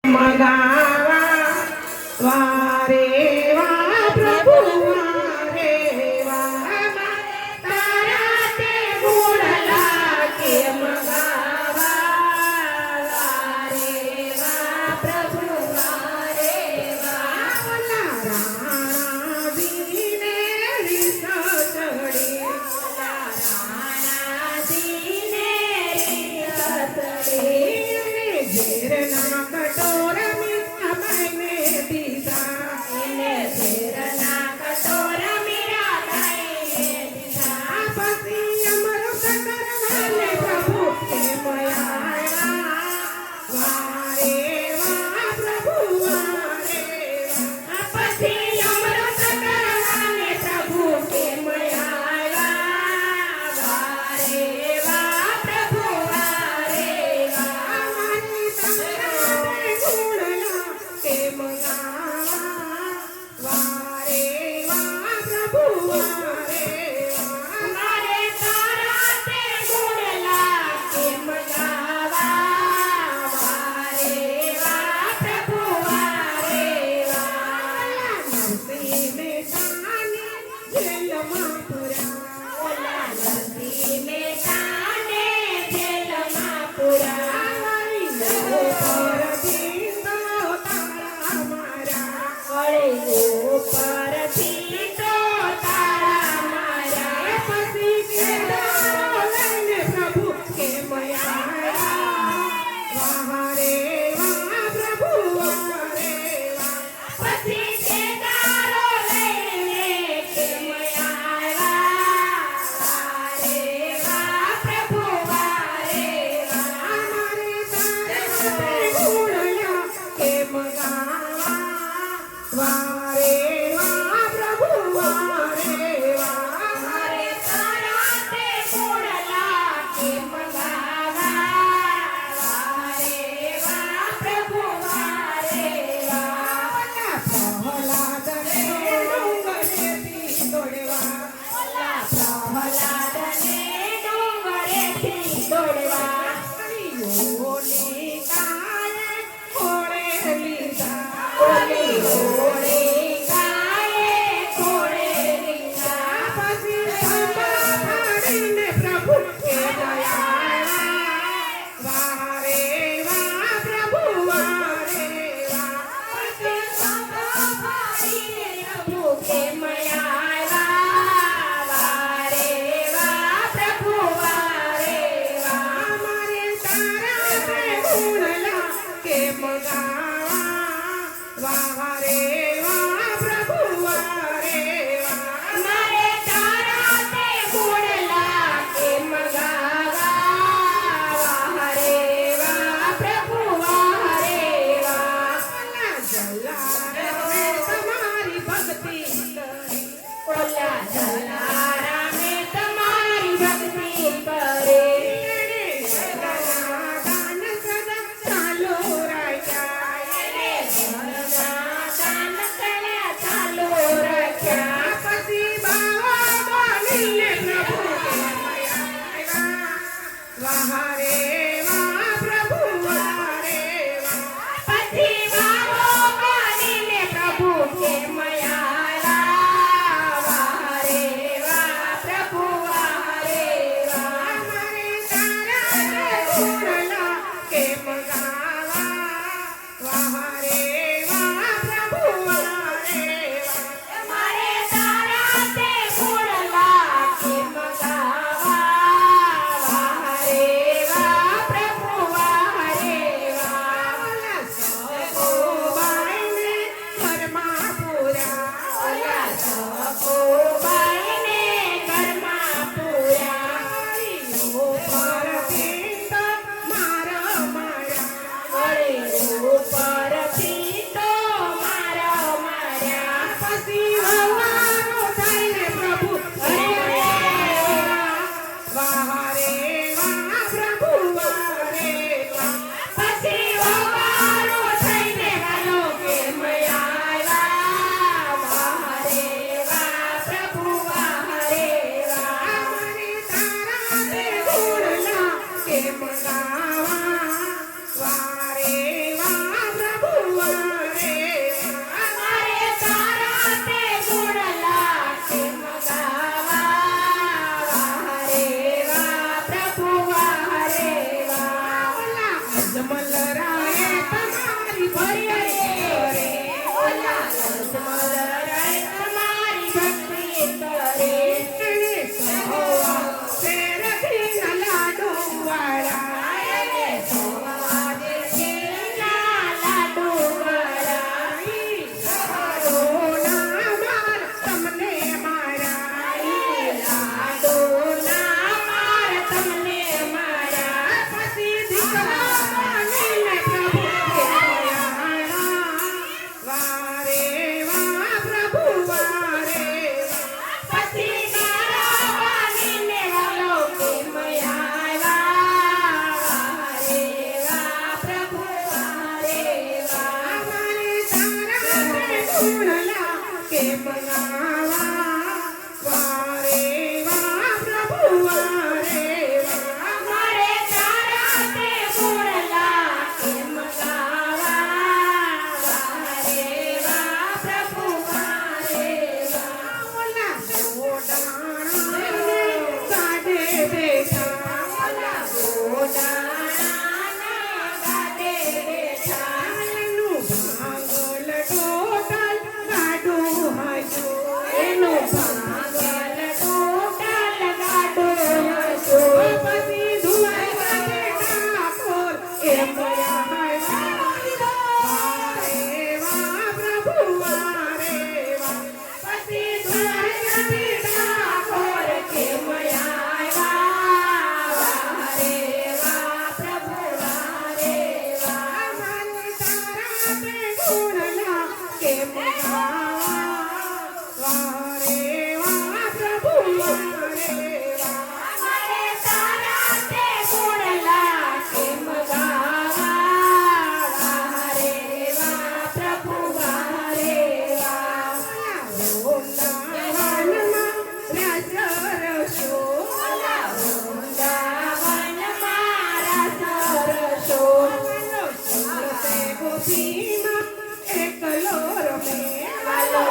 મગાવા વારે વા પ્રભુ વારે વા તારા તે ગુણ લાગે મગાવા વારે વા પ્રભુ વારે વા રાણા દીને રીસ ચડી રાણા દીને રીસ ચડી ઝેરના કટોર મીઠા ભાઈને દીધા એને ઝેરના કટોર મીરા ભાઈને દીધા પછી અમૃત કરવાને પ્રભુ એમ આવ્યા વારે વા પ્રભુ વારે વા પછી અમૃત કરવાને પ્રભુ એમ આવ્યા વારે વા પ્રભુ વારે વા મારી તારા ગુણલા કે મંગાવા વારે વા પ્રભુ વારે વા મારે તારા તે ગુણલા કે મંગાવા વારે વા પ્રભુ વારે વા નરસિંહ મહેતાને જેલમાં પૂરા ઓલા નરસિંહ મહેતાને જેલમાં પૂરા પરથી તો તારા મારા પરથી તો તારા મારા પછી કેદારો લઈને પ્રભુ કેમ આવ્યા વારે વા પ્રભુ વારે વા પછી કેદારો લઈને કેમ આવ્યા વારે વા પ્રભુ વારે વા મારે તારે ગુણલા કે મંગાવા વારે વા પ્રભુ વારે વા મારે તારા તે ગુણલા કે મંગાવા વારે વા પ્રભુ વારે વા પ્રહલાદને ડુંગરેથી દોડવા પ્રહલાદને ડુંગરેથી દોડવા ઓલી કાએ ખોળે લીધા ઓલી કાએ ખોળે લીધા પછી ખંભા ફાડીને પ્રભુ કે દયા વારે વા પ્રભુ વારે વા પછી ખંભા ફાડીને પ્રભુ કે મયા વારે વા પ્રભુ વારે વા મારે તારા તે ગુણલા કે મંગાવા વારે વા પ્રભુ વારે વા મારે તારા તે ગુણલા કે મંગાવા વારે વા પ્રભુ વારે વા જલારામે તમારી ભક્તિ કરી ઓલા જલારામે તમારી ભક્તિ કરે ગાન સદા ચાલો રાખ્યા એને ઘરના કેમ ગાવા વારે વા પ્રભુ વારે વા મારે તારા તે ગુણલા કેમ ગાવા વારે વા પ્રભુ વારે વા ઓલા ગોડાણાને ગાડે બેઠા ઓલા ગોડાણાને ગાડે બેઠા એનું ભાંગલ ટોટલ ગાડું હતું એનું ભાંગલ ટોટલ ગાડું હતું પછી ધુઆઈ બેઠા કોર એમ વારે વા પ્રભુ વારે વા પછી ધુઆઈ બેઠા કોર કેમ આવ્યા વારે વા પ્રભુ વારે વા મને તારા તે ગુણલા કેમ ગાવા વારે વા પ્રભુ વારે વા મને તારા તે ગુણલા કેમ ગાવા વારે વા પ્રભુ વારે વા વૃંદાવનમાં રસ રસો વૃંદાવનમાં રસ રસો સુરતે ગોપીમાં એકલો રમે વાલો